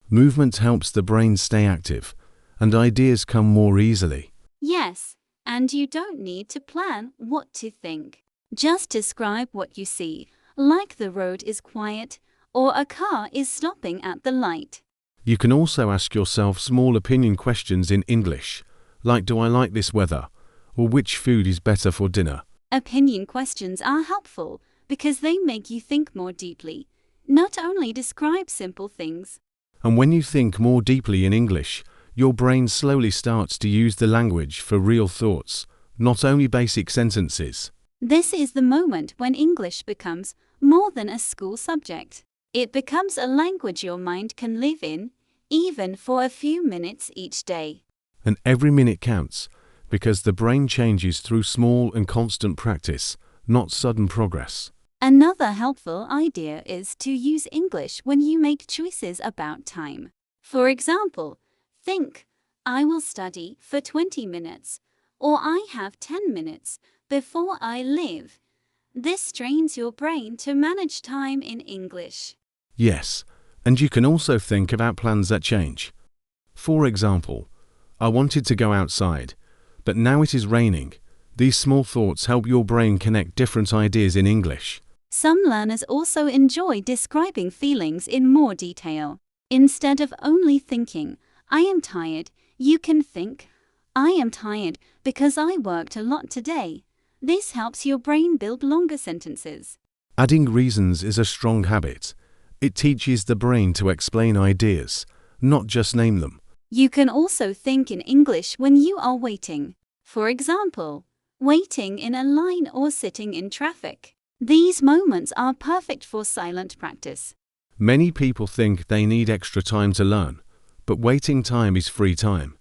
Movement helps the brain stay active, and ideas come more easily. Yes, and you don't need to plan what to think. Just describe what you see, like the road is quiet or a car is stopping at the light. You can also ask yourself small opinion questions in English, like do I like this weather, or which food is better for dinner. Opinion questions are helpful because they make you think more deeply, not only describe simple things. And when you think more deeply in English, your brain slowly starts to use the language for real thoughts, not only basic sentences. This is the moment when English becomes more than a school subject. It becomes a language your mind can live in, even for a few minutes each day. And every minute counts, because the brain changes through small and constant practice, not sudden progress. Another helpful idea is to use English when you make choices about time. For example, think, I will study for 20 minutes, or I have 10 minutes before I leave. This trains your brain to manage time in English. Yes, and you can also think about plans that change. For example, I wanted to go outside, but now it is raining. These small thoughts help your brain connect different ideas in English. Some learners also enjoy describing feelings in more detail. Instead of only thinking, I am tired, you can think, I am tired because I worked a lot today. This helps your brain build longer sentences. Adding reasons is a strong habit. It teaches the brain to explain ideas, not just name them. You can also think in English when you are waiting. For example, waiting in a line or sitting in traffic. These moments are perfect for silent practice. Many people think they need extra time to learn, but waiting time is free time.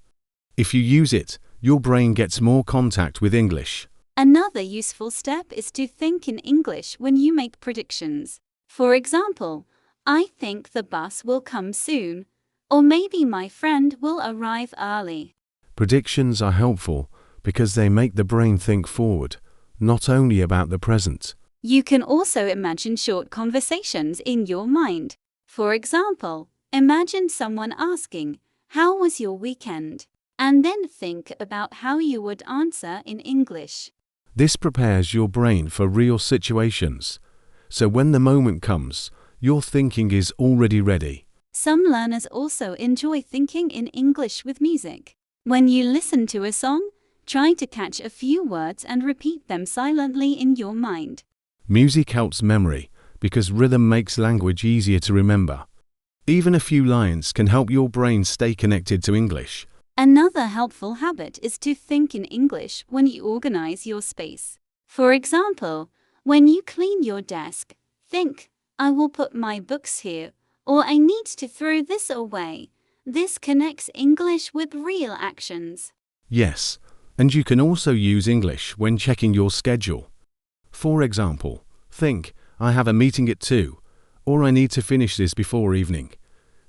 If you use it, your brain gets more contact with English. Another useful step is to think in English when you make predictions. For example, I think the bus will come soon, or maybe my friend will arrive early. Predictions are helpful because they make the brain think forward, not only about the present. You can also imagine short conversations in your mind. For example, imagine someone asking, "How was your weekend?" and then think about how you would answer in English. This prepares your brain for real situations, so when the moment comes, your thinking is already ready. Some learners also enjoy thinking in English with music. When you listen to a song, try to catch a few words and repeat them silently in your mind. Music helps memory because rhythm makes language easier to remember. Even a few lines can help your brain stay connected to English. Another helpful habit is to think in English when you organize your space. For example, when you clean your desk, think, I will put my books here, or I need to throw this away. This connects English with real actions. Yes, and you can also use English when checking your schedule. For example, think, I have a meeting at 2, or I need to finish this before evening.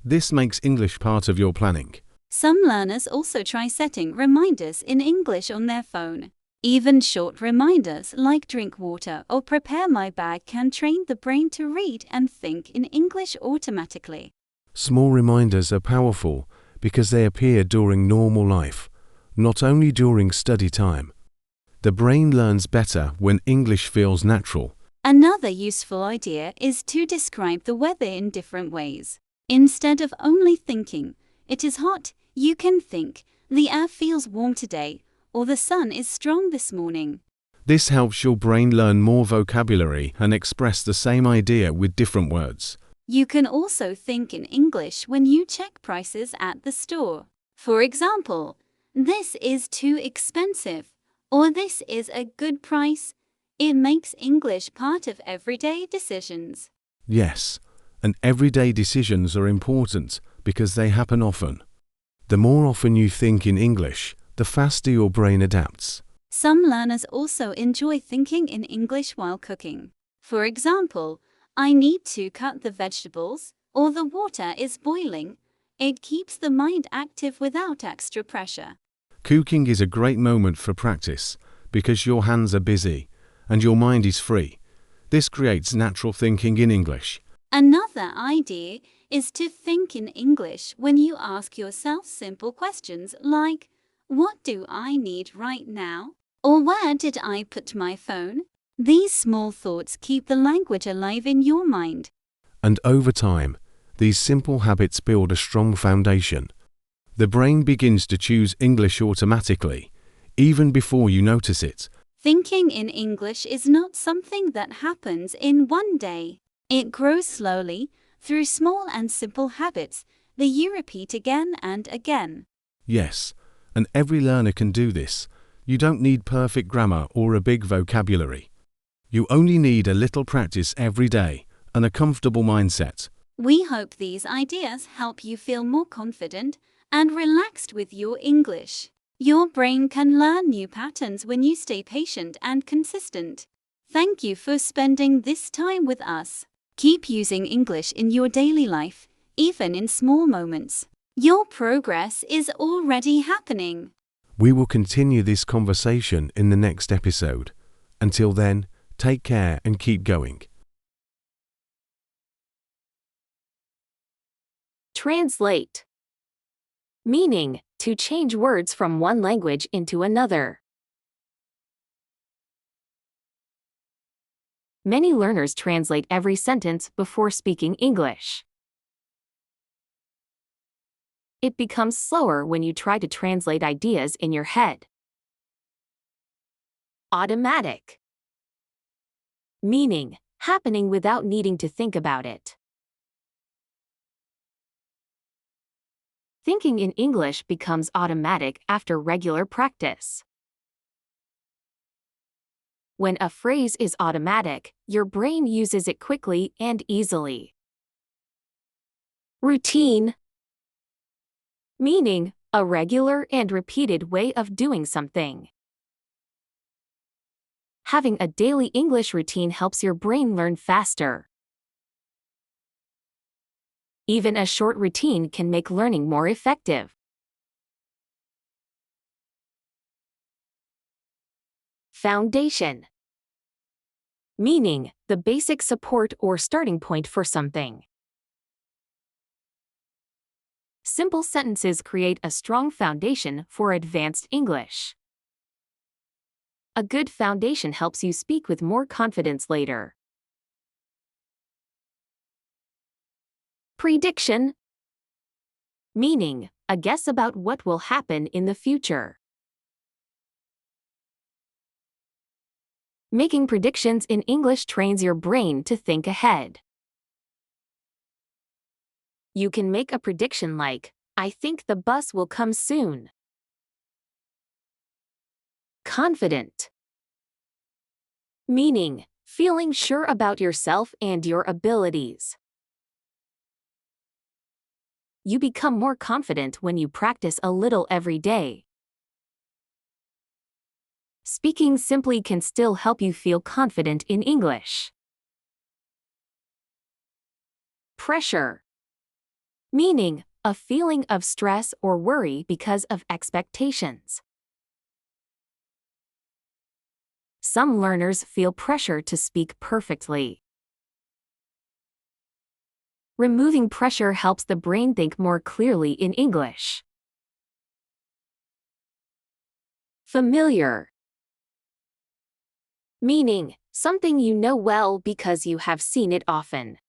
This makes English part of your planning. Some learners also try setting reminders in English on their phone. Even short reminders like drink water or prepare my bag can train the brain to read and think in English automatically. Small reminders are powerful because they appear during normal life, not only during study time. The brain learns better when English feels natural. Another useful idea is to describe the weather in different ways. Instead of only thinking, "It is hot," you can think, "The air feels warm today," or "The sun is strong this morning." This helps your brain learn more vocabulary and express the same idea with different words. You can also think in English when you check prices at the store. For example, "This is too expensive," or "This is a good price." It makes English part of everyday decisions. Yes, and everyday decisions are important because they happen often. The more often you think in English, the faster your brain adapts. Some learners also enjoy thinking in English while cooking. For example, "I need to cut the vegetables," or "The water is boiling." It keeps the mind active without extra pressure. Cooking is a great moment for practice because your hands are busy and your mind is free. This creates natural thinking in English. Another idea is to think in English when you ask yourself simple questions like, "What do I need right now?" or "Where did I put my phone?" These small thoughts keep the language alive in your mind. And over time, these simple habits build a strong foundation. The brain begins to choose English automatically, even before you notice it. Thinking in English is not something that happens in one day. It grows slowly, through small and simple habits that you repeat again and again. Yes, and every learner can do this. You don't need perfect grammar or a big vocabulary. You only need a little practice every day and a comfortable mindset. We hope these ideas help you feel more confident and relaxed with your English. Your brain can learn new patterns when you stay patient and consistent. Thank you for spending this time with us. Keep using English in your daily life, even in small moments. Your progress is already happening. We will continue this conversation in the next episode. Until then, take care and keep going. Translate. Meaning, to change words from one language into another. Many learners translate every sentence before speaking English. It becomes slower when you try to translate ideas in your head. Automatic. Meaning, happening without needing to think about it. Thinking in English becomes automatic after regular practice. When a phrase is automatic, your brain uses it quickly and easily. Routine. Meaning, a regular and repeated way of doing something. Having a daily English routine helps your brain learn faster. Even a short routine can make learning more effective. Foundation. Meaning, the basic support or starting point for something. Simple sentences create a strong foundation for advanced English. A good foundation helps you speak with more confidence later. Prediction. Meaning, a guess about what will happen in the future. Making predictions in English trains your brain to think ahead. You can make a prediction like, "I think the bus will come soon." Confident. Meaning, feeling sure about yourself and your abilities. You become more confident when you practice a little every day. Speaking simply can still help you feel confident in English. Pressure. Meaning, a feeling of stress or worry because of expectations. Some learners feel pressure to speak perfectly. Removing pressure helps the brain think more clearly in English. Familiar. Meaning, something you know well because you have seen it often.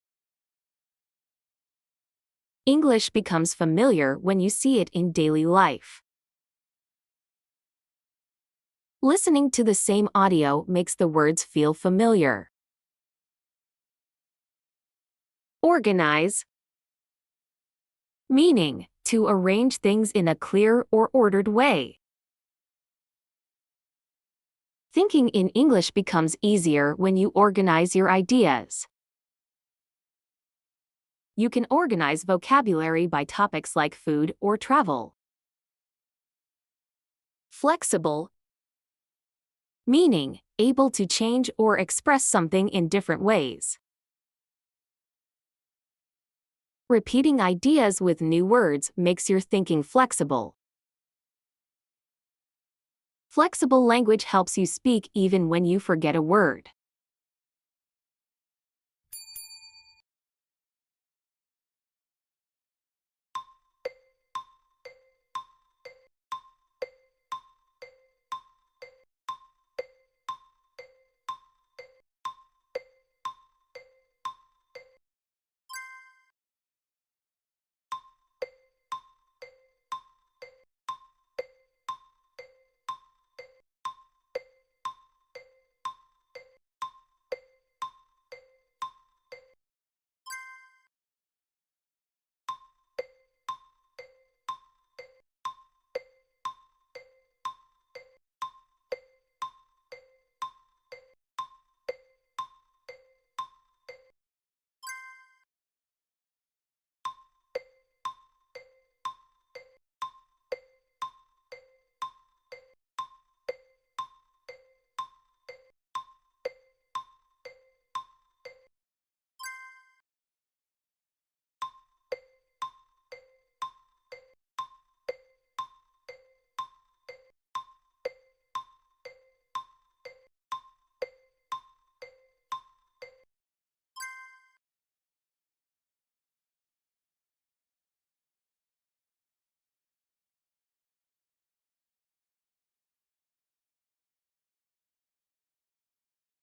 English becomes familiar when you see it in daily life. Listening to the same audio makes the words feel familiar. Organize. Meaning, to arrange things in a clear or ordered way. Thinking in English becomes easier when you organize your ideas. You can organize vocabulary by topics like food or travel. Flexible. Meaning, able to change or express something in different ways. Repeating ideas with new words makes your thinking flexible. Flexible language helps you speak even when you forget a word.